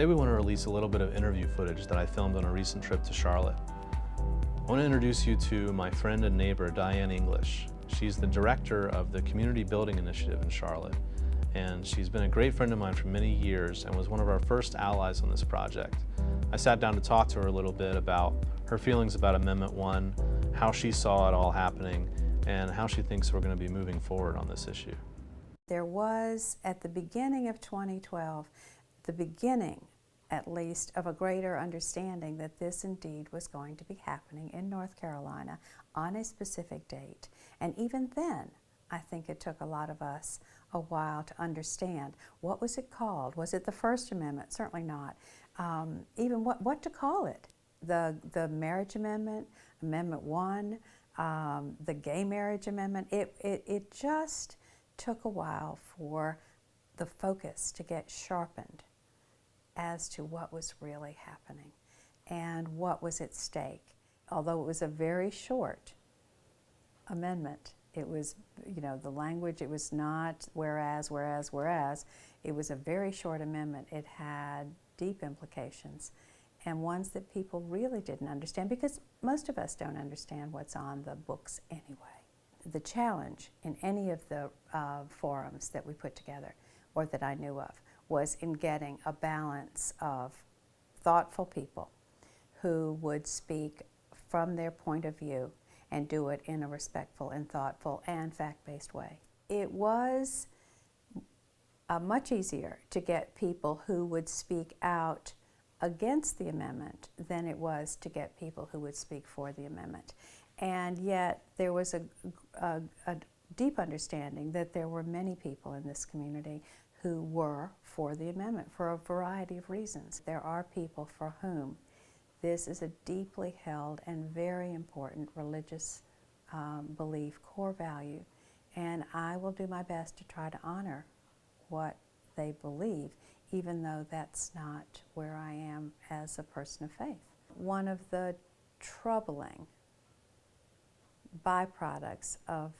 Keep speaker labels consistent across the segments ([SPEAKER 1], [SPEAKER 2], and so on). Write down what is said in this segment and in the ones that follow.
[SPEAKER 1] Today we want to release a little bit of interview footage that I filmed on a recent trip to Charlotte. I want to introduce you to my friend and neighbor, Dianne English. She's the director of the Community Building Initiative in Charlotte, and she's been a great friend of mine for many years and was one of our first allies on this project. I sat down to talk to her a little bit about her feelings about Amendment 1, how she saw it all happening, and how she thinks we're going to be moving forward on this issue.
[SPEAKER 2] There was, at the beginning of 2012, the beginning, at least, of a greater understanding that this indeed was going to be happening in North Carolina on a specific date. And even then, I think it took a lot of us a while to understand. What was it called? Was it the First Amendment? Certainly not. Even what to call it. The Marriage Amendment, Amendment 1, the Gay Marriage Amendment. It just took a while for the focus to get sharpened as to what was really happening and what was at stake. Although it was a very short amendment, it was, the language, it was not whereas. It was a very short amendment. It had deep implications and ones that people really didn't understand, because most of us don't understand what's on the books anyway. The challenge in any of the forums that we put together, or that I knew of, was in getting a balance of thoughtful people who would speak from their point of view and do it in a respectful and thoughtful and fact-based way. It was much easier to get people who would speak out against the amendment than it was to get people who would speak for the amendment. And yet there was a deep understanding that there were many people in this community who were for the amendment for a variety of reasons. There are people for whom this is a deeply held and very important religious belief, core value, and I will do my best to try to honor what they believe, even though that's not where I am as a person of faith. One of the troubling byproducts of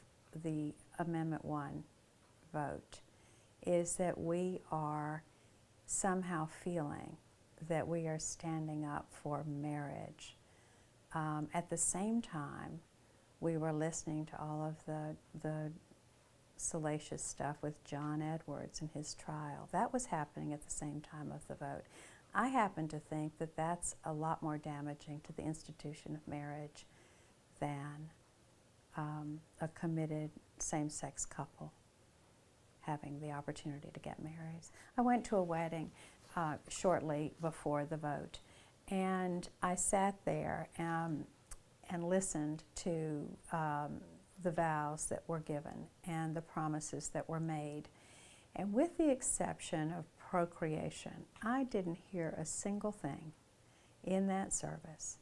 [SPEAKER 2] the Amendment 1 vote is that we are somehow feeling that we are standing up for marriage. At the same time, we were listening to all of the salacious stuff with John Edwards and his trial. That was happening at the same time of the vote. I happen to think that that's a lot more damaging to the institution of marriage than a committed same-sex couple having the opportunity to get married. I went to a wedding shortly before the vote, and I sat there and listened to the vows that were given and the promises that were made. And with the exception of procreation, I didn't hear a single thing in that service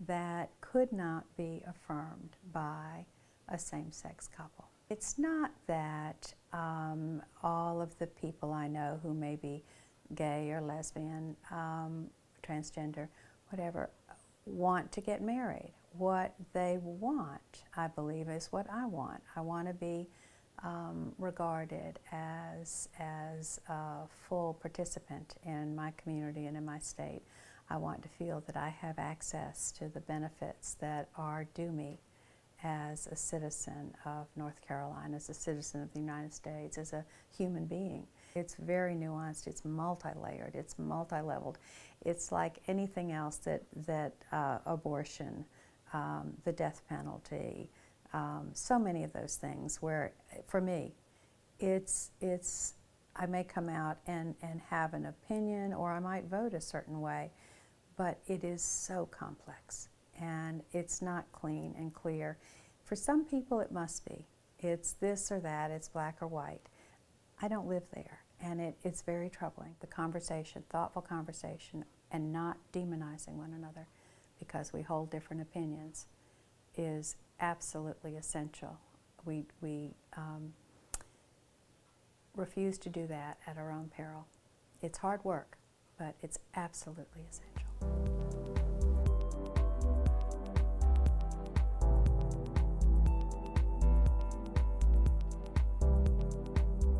[SPEAKER 2] that could not be affirmed by a same-sex couple. It's not that all of the people I know who may be gay or lesbian, transgender, whatever, want to get married. What they want, I believe, is what I want. I want to be regarded as a full participant in my community and in my state. I want to feel that I have access to the benefits that are due me as a citizen of North Carolina, as a citizen of the United States, as a human being. It's very nuanced, it's multi-layered, it's multi-leveled. It's like anything else that abortion, the death penalty, so many of those things where, for me, I may come out and have an opinion, or I might vote a certain way, but it is so complex and it's not clean and clear. For some people it must be. It's this or that, it's black or white. I don't live there, and it's very troubling. The conversation, thoughtful conversation, and not demonizing one another because we hold different opinions is absolutely essential. We refuse to do that at our own peril. It's hard work, but it's absolutely essential.